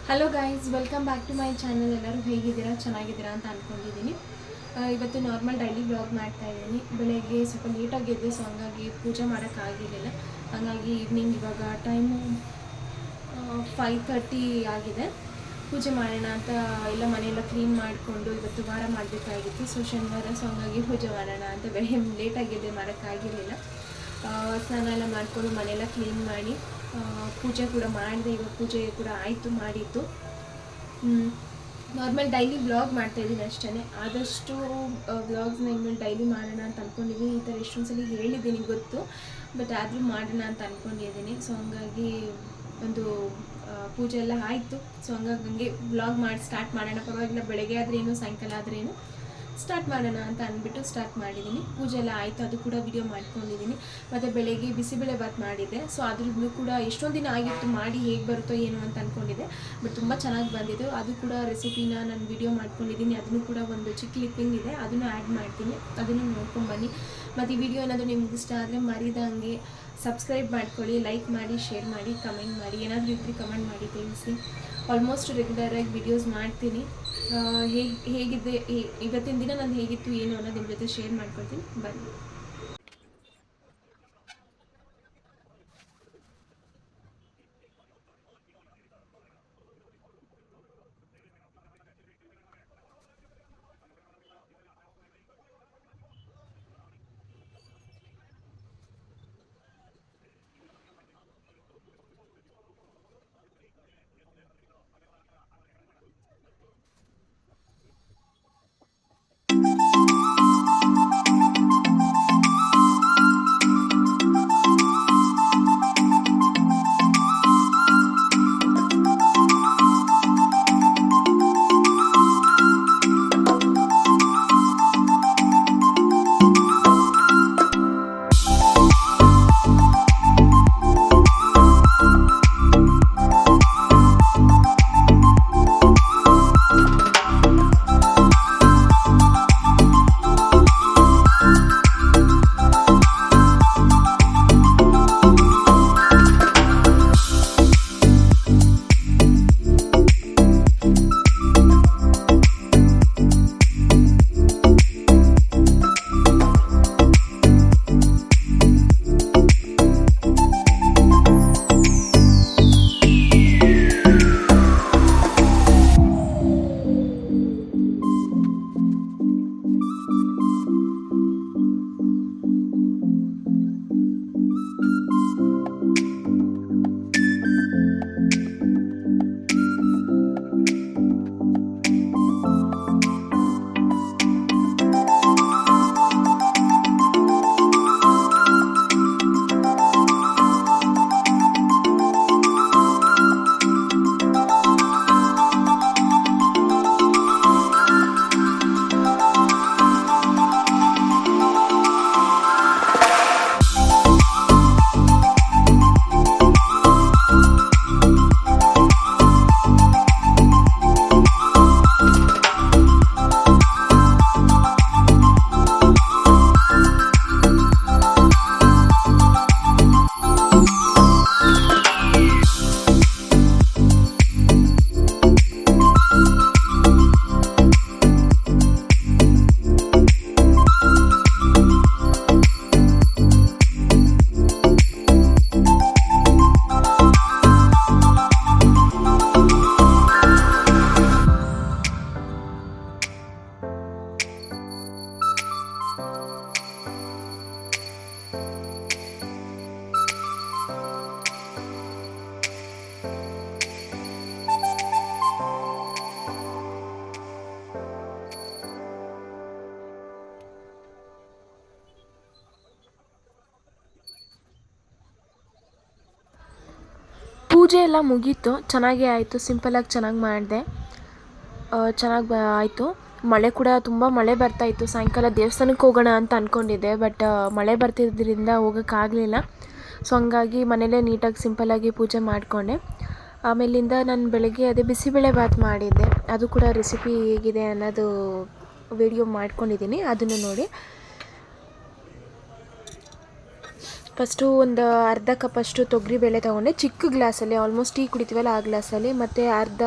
Hello guys, welcome back to my channel. ಎಲ್ಲರೂ ಹೇಗಿದ್ದೀರಾ? ಚೆನ್ನಾಗಿದ್ದೀರಾ ಅಂತ ಅಂದ್ಕೊಂಡಿದ್ದೀನಿ. ಇವತ್ತು ನಾರ್ಮಲ್ ಡೈಲಿ ಬ್ಲಾಗ್ ಮಾಡ್ತಾ ಇದ್ದೀನಿ. ಬೆಳಗ್ಗೆ ಸ್ವಲ್ಪ ಲೇಟಾಗಿ ಎದ್ದೆ, ಸೊ ಹಂಗಾಗಿ ಪೂಜೆ ಮಾಡೋಕ್ಕಾಗಿರಲಿಲ್ಲ. ಹಾಗಾಗಿ ಈವ್ನಿಂಗ್ ಇವಾಗ ಟೈಮು 5:30 ಆಗಿದೆ. ಪೂಜೆ ಮಾಡೋಣ ಅಂತ ಎಲ್ಲ ಮನೆಯೆಲ್ಲ ಕ್ಲೀನ್ ಮಾಡಿಕೊಂಡು ಇವತ್ತು ವಾರ ಮಾಡಬೇಕಾಗಿತ್ತು. ಸೊ ಶನಿವಾರ, ಸೊ ಹಂಗಾಗಿ ಪೂಜೆ ಮಾಡೋಣ ಅಂತ ಬೆಳಗ್ಗೆ ಲೇಟಾಗಿದ್ದೆ, ಮಾಡೋಕ್ಕಾಗಿರಲಿಲ್ಲ. ಸ್ನಾನ ಎಲ್ಲ ಮಾಡಿಕೊಂಡು ಮನೆಯೆಲ್ಲ ಕ್ಲೀನ್ ಮಾಡಿ ಪೂಜೆ ಕೂಡ ಮಾಡಿದೆ. ಇವಾಗ ಪೂಜೆ ಕೂಡ ಆಯಿತು, ಮಾಡಿದ್ದು. ನಾರ್ಮಲ್ ಡೈಲಿ ಬ್ಲಾಗ್ ಮಾಡ್ತಾಯಿದ್ದೀನಿ ಅಷ್ಟೇ. ಆದಷ್ಟು ವ್ಲಾಗ್ಸ್ನ ಇನ್ಮೇಲೆ ಡೈಲಿ ಮಾಡೋಣ ಅಂತ ಅಂದ್ಕೊಂಡಿದ್ದೀನಿ. ಈ ಥರ ಎಷ್ಟೊಂದು ಸಲ ಹೇಳಿದ್ದೀನಿ ಗೊತ್ತು, ಬಟ್ ಆದರೂ ಮಾಡೋಣ ಅಂತ ಅಂದ್ಕೊಂಡಿದ್ದೀನಿ. ಸೊ ಹಂಗಾಗಿ ಒಂದು ಪೂಜೆ ಎಲ್ಲ ಆಯಿತು. ಸೊ ಹಂಗೆ ವ್ಲಾಗ್ ಮಾಡಿ ಸ್ಟಾರ್ಟ್ ಮಾಡೋಣ. ಪರವಾಗಿಲ್ಲ, ಬೆಳಗ್ಗೆ ಆದ್ರೇನು ಸಾಯಂಕಾಲ ಆದ್ರೇನು ಸ್ಟಾರ್ಟ್ ಮಾಡೋಣ ಅಂತ ಅಂದ್ಬಿಟ್ಟು ಸ್ಟಾರ್ಟ್ ಮಾಡಿದ್ದೀನಿ. ಪೂಜೆ ಎಲ್ಲ ಆಯಿತು, ಅದು ಕೂಡ ವಿಡಿಯೋ ಮಾಡ್ಕೊಂಡಿದ್ದೀನಿ. ಮತ್ತು ಬೆಳಗ್ಗೆ ಬಿಸಿಬೇಳೆ ಬಾತ್ ಮಾಡಿದ್ದೆ. ಸೊ ಅದ್ರದ್ದು ಕೂಡ ಎಷ್ಟೊಂದು ದಿನ ಆಗಿತ್ತು, ಮಾಡಿ ಹೇಗೆ ಬರುತ್ತೋ ಏನೋ ಅಂತ ಅಂದ್ಕೊಂಡಿದ್ದೆ, ಬಟ್ ತುಂಬ ಚೆನ್ನಾಗಿ ಬಂದಿದ್ದು. ಅದು ಕೂಡ ರೆಸಿಪಿನ ನಾನು ವಿಡಿಯೋ ಮಾಡ್ಕೊಂಡಿದ್ದೀನಿ. ಅದನ್ನು ಕೂಡ ಒಂದು ಚಿಕ್ಕ ಕ್ಲಿಪ್ಪಿಂಗ್ ಇದೆ, ಅದನ್ನು ಆ್ಯಡ್ ಮಾಡ್ತೀನಿ, ಅದನ್ನು ನೋಡ್ಕೊಂಡ್ಬನ್ನಿ. ಮತ್ತು ಈ ವಿಡಿಯೋ ಏನಾದರೂ ನಿಮ್ಗೆ ಇಷ್ಟ ಆದರೆ ಮರಿದಂಗೆ ಸಬ್ಸ್ಕ್ರೈಬ್ ಮಾಡ್ಕೊಳ್ಳಿ, ಲೈಕ್ ಮಾಡಿ, ಶೇರ್ ಮಾಡಿ, ಕಮೆಂಟ್ ಮಾಡಿ. ಏನಾದರೂ ಇದ್ದರೆ ಕಮೆಂಟ್ ಮಾಡಿ ತಿಳಿಸಿ. ಆಲ್ಮೋಸ್ಟ್ ರೆಗ್ಯುಲರಾಗಿ ವಿಡಿಯೋಸ್ ಮಾಡ್ತೀನಿ. ಹೇಗಿದೆ ಇವತ್ತಿನ ದಿನ ನಾನು ಹೇಗಿತ್ತು ಏನು ಅನ್ನೋದು ನಿಮ್ಮ ಜೊತೆ ಶೇರ್ ಮಾಡ್ಕೊಳ್ತೀನಿ, ಬನ್ನಿ. ಪೂಜೆ ಎಲ್ಲ ಮುಗೀತು, ಚೆನ್ನಾಗೇ ಆಯಿತು. ಸಿಂಪಲಾಗಿ ಚೆನ್ನಾಗಿ ಮಾಡಿದೆ, ಚೆನ್ನಾಗಿ ಆಯಿತು. ಮಳೆ ಕೂಡ ತುಂಬ ಮಳೆ ಬರ್ತಾಯಿತ್ತು. ಸಾಯಂಕಾಲ ದೇವಸ್ಥಾನಕ್ಕೆ ಹೋಗೋಣ ಅಂತ ಅಂದ್ಕೊಂಡಿದ್ದೆ, ಬಟ್ ಮಳೆ ಬರ್ತಿದ್ದರಿಂದ ಹೋಗೋಕ್ಕಾಗಲಿಲ್ಲ. ಸೊ ಹಂಗಾಗಿ ಮನೇಲೇ ನೀಟಾಗಿ ಸಿಂಪಲಾಗಿ ಪೂಜೆ ಮಾಡಿಕೊಂಡೆ. ಆಮೇಲಿಂದ ನಾನು ಬೆಳಗ್ಗೆ ಅದೇ ಬಿಸಿಬೇಳೆ ಬಾತ್ ಮಾಡಿದ್ದೆ. ಅದು ಕೂಡ ರೆಸಿಪಿ ಹೇಗಿದೆ ಅನ್ನೋದು ವಿಡಿಯೋ ಮಾಡ್ಕೊಂಡಿದ್ದೀನಿ, ಅದನ್ನು ನೋಡಿ. ಫಸ್ಟು ಒಂದು ಅರ್ಧ ಕಪ್ಪಷ್ಟು ತೊಗರಿಬೇಳೆ ತೊಗೊಂಡೆ, ಚಿಕ್ಕ ಗ್ಲಾಸಲ್ಲಿ, ಆಲ್ಮೋಸ್ಟ್ ಟೀ ಕುಡಿತೀವಲ್ಲ ಆ ಗ್ಲಾಸಲ್ಲಿ. ಮತ್ತು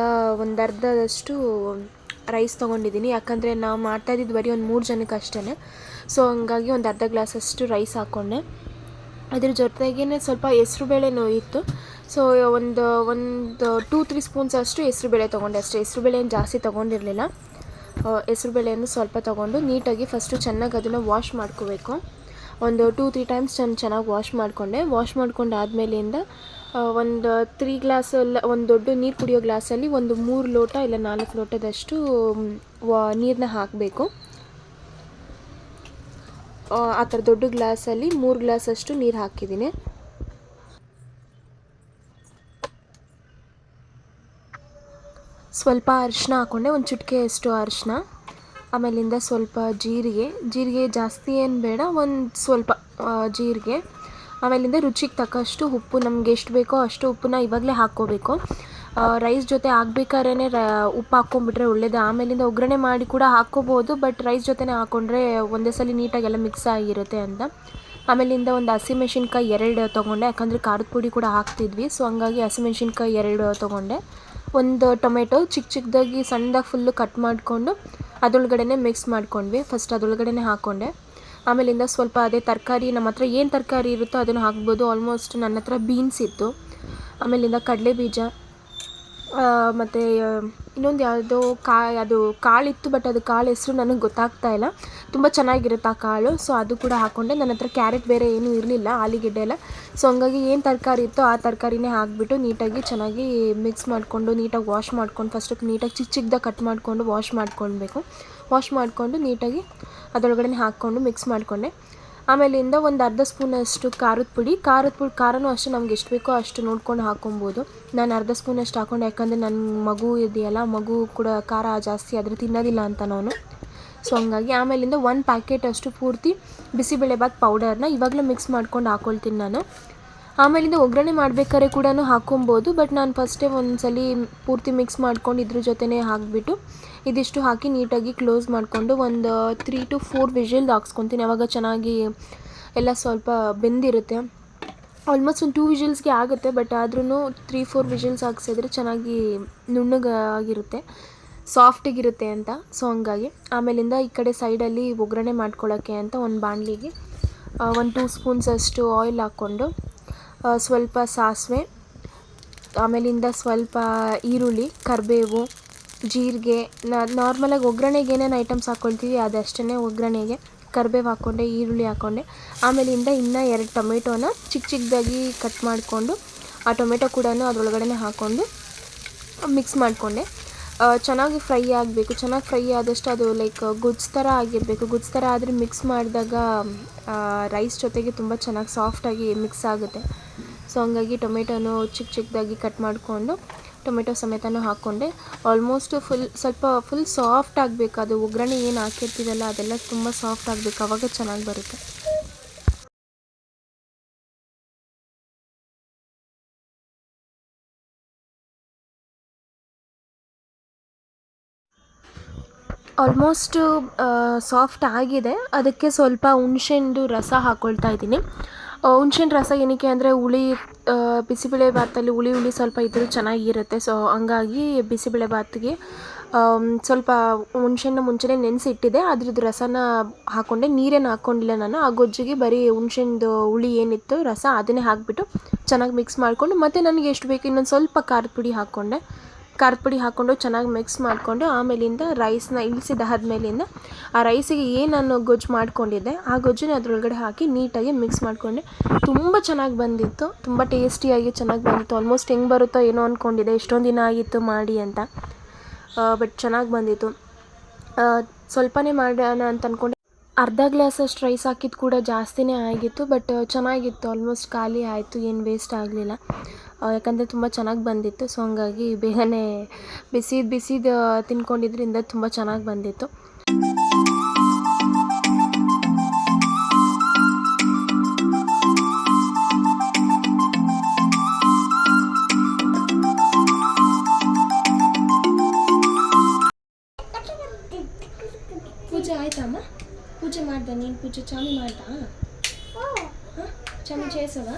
ಒಂದು ಅರ್ಧದಷ್ಟು ರೈಸ್ ತೊಗೊಂಡಿದ್ದೀನಿ, ಯಾಕಂದರೆ ನಾವು ಮಾಡ್ತಾಯಿದ್ದು ಬರೀ ಒಂದು 3 ಜನಕ್ಕೆ ಅಷ್ಟೇ. ಸೊ ಹಂಗಾಗಿ ಒಂದು ಅರ್ಧ ಗ್ಲಾಸಷ್ಟು ರೈಸ್ ಹಾಕ್ಕೊಂಡೆ. ಅದ್ರ ಜೊತೆಗೇ ಸ್ವಲ್ಪ ಹೆಸ್ರುಬೇಳೆನೂ ಇತ್ತು. ಸೊ ಒಂದು 2-3 ಸ್ಪೂನ್ಸ್ ಅಷ್ಟು ಹೆಸ್ರುಬೇಳೆ ತೊಗೊಂಡೆ ಅಷ್ಟೇ. ಹೆಸ್ರುಬೇಳೆ ಏನು ಜಾಸ್ತಿ ತೊಗೊಂಡಿರಲಿಲ್ಲ. ಹೆಸ್ರುಬೇಳೆಯನ್ನು ಸ್ವಲ್ಪ ತೊಗೊಂಡು ನೀಟಾಗಿ ಫಸ್ಟು ಚೆನ್ನಾಗಿ ಅದನ್ನು ವಾಶ್ ಮಾಡ್ಕೋಬೇಕು. ಒಂದು 2-3 ಟೈಮ್ಸ್ ಚೆನ್ನಾಗಿ ವಾಶ್ ಮಾಡಿಕೊಂಡೆ. ವಾಶ್ ಮಾಡ್ಕೊಂಡು ಆದಮೇಲಿಂದ ಒಂದು 3 ಗ್ಲಾಸಲ್ಲಿ, ಒಂದು ದೊಡ್ಡ ನೀರು ಕುಡಿಯೋ ಗ್ಲಾಸಲ್ಲಿ ಒಂದು 3 ಲೋಟ ಇಲ್ಲ 4 ಲೋಟದಷ್ಟು ನೀರನ್ನ ಹಾಕಬೇಕು. ಆ ಥರ ದೊಡ್ಡ ಗ್ಲಾಸಲ್ಲಿ 3 ಗ್ಲಾಸಷ್ಟು ನೀರು ಹಾಕಿದ್ದೀನಿ. ಸ್ವಲ್ಪ ಅರಿಶಿನ ಹಾಕ್ಕೊಂಡೆ, ಒಂದು ಚಿಟಿಕೆಯಷ್ಟು ಅರಿಶಿನ. ಆಮೇಲಿಂದ ಸ್ವಲ್ಪ ಜೀರಿಗೆ ಜಾಸ್ತಿ ಏನು ಬೇಡ, ಒಂದು ಸ್ವಲ್ಪ ಜೀರಿಗೆ. ಆಮೇಲಿಂದ ರುಚಿಗೆ ತಕ್ಕಷ್ಟು ಉಪ್ಪು, ನಮ್ಗೆ ಎಷ್ಟು ಬೇಕೋ ಅಷ್ಟು ಉಪ್ಪನ್ನ ಇವಾಗಲೇ ಹಾಕ್ಕೋಬೇಕು. ರೈಸ್ ಜೊತೆ ಹಾಕ್ಬೇಕಾದ್ರೆ ಉಪ್ಪು ಹಾಕ್ಕೊಂಬಿಟ್ರೆ ಒಳ್ಳೇದು. ಆಮೇಲಿಂದ ಒಗ್ಗರಣೆ ಮಾಡಿ ಕೂಡ ಹಾಕ್ಕೋಬೋದು, ಬಟ್ ರೈಸ್ ಜೊತೆನೇ ಹಾಕ್ಕೊಂಡ್ರೆ ಒಂದೇ ಸಲ ನೀಟಾಗೆಲ್ಲ ಮಿಕ್ಸ್ ಆಗಿರುತ್ತೆ ಅಂತ. ಆಮೇಲಿಂದ ಒಂದು ಹಸಿಮೆಣ್ಸಿನ್ಕಾಯಿ 2 ತೊಗೊಂಡೆ, ಯಾಕಂದರೆ ಖಾರದ ಪುಡಿ ಕೂಡ ಹಾಕ್ತಿದ್ವಿ. ಸೊ ಹಂಗಾಗಿ ಹಸಿಮೆಣ್ಸಿನ್ಕಾಯಿ 2 ತೊಗೊಂಡೆ. ಒಂದು ಟೊಮೆಟೊ ಚಿಕ್ಕದಾಗಿ ಸಣ್ಣದಾಗಿ ಫುಲ್ಲು ಕಟ್ ಮಾಡಿಕೊಂಡು ಅದರೊಳಗಡೆ ಮಿಕ್ಸ್ ಮಾಡ್ಕೊಂಡ್ವಿ. ಫಸ್ಟ್ ಅದರೊಳಗಡೆ ಹಾಕ್ಕೊಂಡೆ. ಆಮೇಲಿಂದ ಸ್ವಲ್ಪ ಅದೇ ತರಕಾರಿ, ನಮ್ಮ ಹತ್ರ ಏನು ತರಕಾರಿ ಇರುತ್ತೋ ಅದನ್ನು ಹಾಕ್ಬೋದು. ಆಲ್ಮೋಸ್ಟ್ ನನ್ನ ಹತ್ರ ಬೀನ್ಸ್ ಇತ್ತು. ಆಮೇಲಿಂದ ಕಡಲೆ ಬೀಜ, ಮತ್ತು ಇನ್ನೊಂದು ಯಾವುದೋ ಅದು ಕಾಳಿತ್ತು, ಬಟ್ ಅದು ಕಾಳು ಹೆಸರು ನನಗೆ ಗೊತ್ತಾಗ್ತಾ ಇಲ್ಲ. ತುಂಬ ಚೆನ್ನಾಗಿರುತ್ತೆ ಆ ಕಾಳು. ಸೊ ಅದು ಕೂಡ ಹಾಕ್ಕೊಂಡೆ. ನನ್ನ ಹತ್ರ ಕ್ಯಾರೆಟ್ ಬೇರೆ ಏನೂ ಇರಲಿಲ್ಲ, ಆಲೂಗೆಡ್ಡೆ ಎಲ್ಲ. ಸೊ ಹಂಗಾಗಿ ಏನು ತರಕಾರಿ ಇತ್ತೋ ಆ ತರಕಾರಿನೇ ಹಾಕಿಬಿಟ್ಟು ನೀಟಾಗಿ ಚೆನ್ನಾಗಿ ಮಿಕ್ಸ್ ಮಾಡಿಕೊಂಡು, ನೀಟಾಗಿ ವಾಶ್ ಮಾಡ್ಕೊಂಡು, ಫಸ್ಟಕ್ಕೆ ನೀಟಾಗಿ ಚಿಕ್ಕದಾಗಿ ಕಟ್ ಮಾಡಿಕೊಂಡು ವಾಶ್ ಮಾಡ್ಕೊಳ್ಬೇಕು. ವಾಶ್ ಮಾಡಿಕೊಂಡು ನೀಟಾಗಿ ಅದರೊಳಗಡೆ ಹಾಕ್ಕೊಂಡು ಮಿಕ್ಸ್ ಮಾಡಿಕೊಂಡೆ. ಆಮೇಲಿಂದ ಒಂದು ಅರ್ಧ ಸ್ಪೂನಷ್ಟು ಖಾರದ ಪುಡಿ, ಖಾರನೂ ಅಷ್ಟೇ ನಮ್ಗೆ ಎಷ್ಟು ಬೇಕೋ ಅಷ್ಟು ನೋಡ್ಕೊಂಡು ಹಾಕ್ಕೊಬೋದು. ನಾನು ಅರ್ಧ ಸ್ಪೂನಷ್ಟು ಹಾಕ್ಕೊಂಡೆ, ಯಾಕಂದರೆ ನನ್ನ ಮಗು ಇದೆಯಲ್ಲ, ಮಗು ಕೂಡ ಖಾರ ಜಾಸ್ತಿ ಆದರೆ ತಿನ್ನೋದಿಲ್ಲ ಅಂತ ನಾನು. ಸೊ ಹಂಗಾಗಿ ಆಮೇಲಿಂದ 1 ಪ್ಯಾಕೆಟಷ್ಟು ಪೂರ್ತಿ ಬಿಸಿಬೇಳೆಬಾತ್ ಪೌಡರ್ನ ಇವಾಗಲೇ ಮಿಕ್ಸ್ ಮಾಡ್ಕೊಂಡು ಹಾಕ್ಕೊಳ್ತೀನಿ ನಾನು. ಆಮೇಲಿಂದ ಒಗ್ಗರಣೆ ಮಾಡಬೇಕಾದ್ರೆ ಕೂಡ ಹಾಕ್ಕೊಬೋದು, ಬಟ್ ನಾನು ಫಸ್ಟೇ ಒಂದು ಸಲ ಪೂರ್ತಿ ಮಿಕ್ಸ್ ಮಾಡ್ಕೊಂಡು ಇದ್ರ ಜೊತೆನೇ ಹಾಕಿಬಿಟ್ಟು ಇದಿಷ್ಟು ಹಾಕಿ ನೀಟಾಗಿ ಕ್ಲೋಸ್ ಮಾಡಿಕೊಂಡು ಒಂದು 3 to 4 ವಿಷಲ್ ಹಾಕ್ಸ್ಕೊತೀನಿ. ಆವಾಗ ಚೆನ್ನಾಗಿ ಎಲ್ಲ ಸ್ವಲ್ಪ ಬೆಂದಿರುತ್ತೆ. ಆಲ್ಮೋಸ್ಟ್ ಒಂದು 2 ವಿಷಲ್ಸ್ಗೆ ಆಗುತ್ತೆ, ಬಟ್ ಆದ್ರೂ 3-4 ವಿಷಲ್ಸ್ ಹಾಕ್ಸಿದ್ರೆ ಚೆನ್ನಾಗಿ ನುಣ್ಣಗಾಗಿರುತ್ತೆ, ಸಾಫ್ಟಿಗಿರುತ್ತೆ ಅಂತ. ಸೊ ಹಂಗಾಗಿ ಆಮೇಲಿಂದ ಈ ಕಡೆ ಸೈಡಲ್ಲಿ ಒಗ್ಗರಣೆ ಮಾಡ್ಕೊಳ್ಳೋಕ್ಕೆ ಅಂತ ಒಂದು ಬಾಣಲಿಗೆ 2 ಸ್ಪೂನ್ಸಷ್ಟು ಆಯಿಲ್ ಹಾಕ್ಕೊಂಡು, ಸ್ವಲ್ಪ ಸಾಸಿವೆ, ಆಮೇಲಿಂದ ಸ್ವಲ್ಪ ಈರುಳ್ಳಿ, ಕರಿಬೇವು, ಜೀರಿಗೆ, ನಾರ್ಮಲಾಗಿ ಒಗ್ಗರಣೆಗೆ ಏನೇನು ಐಟಮ್ಸ್ ಹಾಕ್ಕೊಳ್ತೀವಿ ಅದಷ್ಟೇ ಒಗ್ಗರಣೆಗೆ. ಕರಿಬೇವು ಹಾಕ್ಕೊಂಡೆ, ಈರುಳ್ಳಿ ಹಾಕ್ಕೊಂಡೆ. ಆಮೇಲಿಂದ ಇನ್ನೂ 2 ಟೊಮೆಟೊನ ಚಿಕ್ಕದಾಗಿ ಕಟ್ ಮಾಡಿಕೊಂಡು ಆ ಟೊಮೆಟೊ ಕೂಡ ಅದರೊಳಗಡೆ ಹಾಕ್ಕೊಂಡು ಮಿಕ್ಸ್ ಮಾಡಿಕೊಂಡೆ. ಚೆನ್ನಾಗಿ ಫ್ರೈ ಆಗಬೇಕು. ಚೆನ್ನಾಗಿ ಫ್ರೈ ಆದಷ್ಟು ಅದು ಲೈಕ್ ಗೊಜ್ಜು ಥರ ಆಗಿರಬೇಕು. ಗೊಜ್ಜು ಥರ ಆದರೆ ಮಿಕ್ಸ್ ಮಾಡಿದಾಗ ರೈಸ್ ಜೊತೆಗೆ ತುಂಬ ಚೆನ್ನಾಗಿ ಸಾಫ್ಟಾಗಿ ಮಿಕ್ಸ್ ಆಗುತ್ತೆ. ಸೊ ಹಂಗಾಗಿ ಟೊಮೆಟೊನೂ ಚಿಕ್ಕದಾಗಿ ಕಟ್ ಮಾಡಿಕೊಂಡು ಟೊಮೆಟೊ ಸಮೇತನೂ ಹಾಕ್ಕೊಂಡೆ. ಆಲ್ಮೋಸ್ಟ್ ಫುಲ್ ಸಾಫ್ಟ್ ಆಗಬೇಕು. ಅದು ಒಗ್ಗರಣೆ ಏನು ಹಾಕಿರ್ತೀವಲ್ಲ ಅದೆಲ್ಲ ತುಂಬ ಸಾಫ್ಟ್ ಆಗಬೇಕು, ಆವಾಗ ಚೆನ್ನಾಗಿ ಬರುತ್ತೆ. ಆಲ್ಮೋಸ್ಟು ಸಾಫ್ಟ್ ಆಗಿದೆ. ಅದಕ್ಕೆ ಸ್ವಲ್ಪ ಹುಣ್ಸೆಹಣ್ಣು ರಸ ಹಾಕ್ಕೊಳ್ತಾ ಇದ್ದೀನಿ. ಹುಣ್ಸೆಹಣ್ಣು ರಸ ಏನಕ್ಕೆ ಅಂದರೆ ಬಿಸಿಬೇಳೆ ಭಾತಲ್ಲಿ ಹುಳಿ ಸ್ವಲ್ಪ ಇದ್ದರೂ ಚೆನ್ನಾಗಿರುತ್ತೆ. ಸೊ ಹಂಗಾಗಿ ಬಿಸಿಬೇಳೆ ಭಾತಿಗೆ ಸ್ವಲ್ಪ ಹುಣ್ಸೆಹಣ್ಣು ಮುಂಚೆನೇ ನೆನೆಸಿಟ್ಟಿದ್ದೆ, ಅದ್ರದ್ದು ರಸನ ಹಾಕ್ಕೊಂಡೆ. ನೀರೇನು ಹಾಕ್ಕೊಂಡಿಲ್ಲ ನಾನು. ಆ ಗೊಜ್ಜಿಗೆ ಬರೀ ಹುಣ್ಸೆಹಣ್ಣು ಹುಳಿ ಏನಿತ್ತು ರಸ ಅದನ್ನೇ ಹಾಕಿಬಿಟ್ಟು ಚೆನ್ನಾಗಿ ಮಿಕ್ಸ್ ಮಾಡಿಕೊಂಡು, ಮತ್ತು ನನಗೆ ಎಷ್ಟು ಬೇಕು ಇನ್ನೊಂದು ಸ್ವಲ್ಪ ಖಾರದ ಪುಡಿ ಹಾಕ್ಕೊಂಡು ಚೆನ್ನಾಗಿ ಮಿಕ್ಸ್ ಮಾಡಿಕೊಂಡು, ಆಮೇಲಿಂದ ರೈಸ್ನ ಇಳಿಸಿದಾದ್ಮೇಲಿಂದ ಆ ರೈಸಿಗೆ ಏನು ನಾನು ಗೊಜ್ಜು ಮಾಡ್ಕೊಂಡಿದ್ದೆ ಆ ಗೊಜ್ಜನ್ನ ಅದರೊಳಗಡೆ ಹಾಕಿ ನೀಟಾಗಿ ಮಿಕ್ಸ್ ಮಾಡಿಕೊಂಡೆ. ತುಂಬ ಚೆನ್ನಾಗಿ ಬಂದಿತ್ತು, ತುಂಬ ಟೇಸ್ಟಿಯಾಗಿ ಚೆನ್ನಾಗಿ ಬಂದಿತ್ತು. ಆಲ್ಮೋಸ್ಟ್ ಹೆಂಗೆ ಬರುತ್ತೋ ಏನೋ ಅಂದ್ಕೊಂಡಿದ್ದೆ, ಎಷ್ಟೊಂದು ದಿನ ಆಗಿತ್ತು ಮಾಡಿ ಅಂತ, ಬಟ್ ಚೆನ್ನಾಗಿ ಬಂದಿತ್ತು. ಸ್ವಲ್ಪನೇ ಮಾಡೋಣ ಅಂತ ಅಂದ್ಕೊಂಡೆ. ಅರ್ಧ ಗ್ಲಾಸಷ್ಟು ರೈಸ್ ಹಾಕಿದ್ದು ಕೂಡ ಜಾಸ್ತಿನೇ ಆಗಿತ್ತು, ಬಟ್ ಚೆನ್ನಾಗಿತ್ತು. ಆಲ್ಮೋಸ್ಟ್ ಖಾಲಿ ಆಯಿತು, ಏನು ವೇಸ್ಟ್ ಆಗಲಿಲ್ಲ, ಯಾಕಂದರೆ ತುಂಬ ಚೆನ್ನಾಗಿ ಬಂದಿತ್ತು. ಸೊ ಹಂಗಾಗಿ ಬೇಗನೆ ಬಿಸಿದು ತಿನ್ಕೊಂಡಿದ್ರಿಂದ ತುಂಬ ಚೆನ್ನಾಗಿ ಬಂದಿತ್ತು. ಪೂಜೆ ಆಯ್ತಮ್ಮ? ಪೂಜೆ ಮಾಡ್ದೆ ನೀನು? ಪೂಜೆ ಚಾಲು ಮಾಡ್ದಾ? ಚಮಚ చేసావా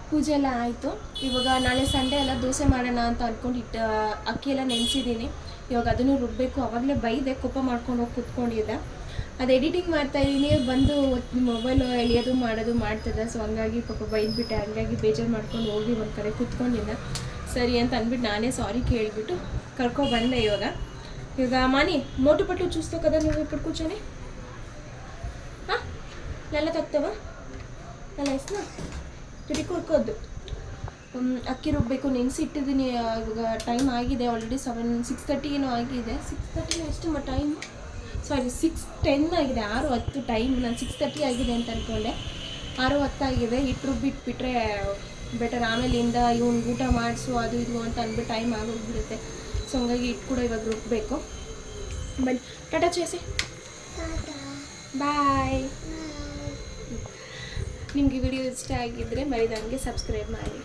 ಪೂಜೆ ಎಲ್ಲ ಆಯಿತು. ಇವಾಗ ನಾಳೆ ಸಂಡೇ ಎಲ್ಲ ದೋಸೆ ಮಾಡೋಣ ಅಂತ ಅಂದ್ಕೊಂಡು ಅಕ್ಕಿ ಎಲ್ಲ ನೆನೆಸಿದ್ದೀನಿ. ಇವಾಗ ಅದನ್ನು ರುಬ್ಬಬೇಕು. ಆವಾಗಲೇ ಬೈದೆ, ಕೋಪ ಮಾಡ್ಕೊಂಡು ಹೋಗಿ ಕೂತ್ಕೊಂಡಿದ್ದೆ. ಅದು ಎಡಿಟಿಂಗ್ ಮಾಡ್ತಾಯಿದ್ದೀನಿ, ಬಂದು ಮೊಬೈಲು ಎಳಿಯೋದು ಮಾಡೋದು ಮಾಡ್ತಿದ್ದೆ. ಸೊ ಹಂಗಾಗಿ ಪಾಪ ಬೈದ್ಬಿಟ್ಟೆ. ಹಂಗಾಗಿ ಬೇಜಾರು ಮಾಡ್ಕೊಂಡು ಹೋಗಿ ಒಂದು ಕಡೆ ಕೂತ್ಕೊಂಡಿದ್ದೆ. ಸರಿ ಅಂತ ಅಂದ್ಬಿಟ್ಟು ನಾನೇ ಸಾರಿ ಕೇಳಿಬಿಟ್ಟು ಕರ್ಕೊಬಂದೆ. ఇక మాని మోటు పట్లు చూస్తావు కదా నువ్వు ఇప్పుడు కూర్చొని నెల తక్కువ నెల ఇస్తున్నా ತುಡಿ ಕೊಡ್ಕೋದು. ಅಕ್ಕಿ ರುಬ್ಬಬೇಕು, ನೆನೆಸಿ ಇಟ್ಟಿದ್ದೀನಿ. ಇವಾಗ ಟೈಮ್ ಆಗಿದೆ ಆಲ್ರೆಡಿ 6:30 ಏನೋ ಆಗಿದೆ. 6:30 ಎಷ್ಟು ಟೈಮ್, ಸಾರಿ 6:10 ಆಗಿದೆ. 6:10 ಟೈಮ್. ನಾನು 6:30 ಆಗಿದೆ ಅಂತ ಅಂದ್ಕೊಂಡೆ. 6:10 ಆಗಿದೆ. ಹಿಟ್ಟು ರುಬ್ಬಿಟ್ಬಿಟ್ರೆ ಬೆಟರ್. ಆಮೇಲಿಂದ ಇವ್ನಿಗೆ ಊಟ ಮಾಡಿಸು ಅದು ಇದು ಅಂತ ಅಂದ್ಬಿಟ್ಟು ಟೈಮ್ ಆಗೋಗ್ಬಿಡುತ್ತೆ. ಸೊ ಹಂಗಾಗಿ ಹಿಟ್ಟು ಕೂಡ ಇವಾಗ ರುಬ್ಬಬೇಕು. ಬನ್ನಿ ಟಾಟಾ చేసి ಬಾಯ್. ನಿಮಗೆ ವಿಡಿಯೋ ಇಷ್ಟ ಆಗಿದ್ದರೆ ಮರಿದಂಗೆ ಸಬ್ಸ್ಕ್ರೈಬ್ ಮಾಡಿ.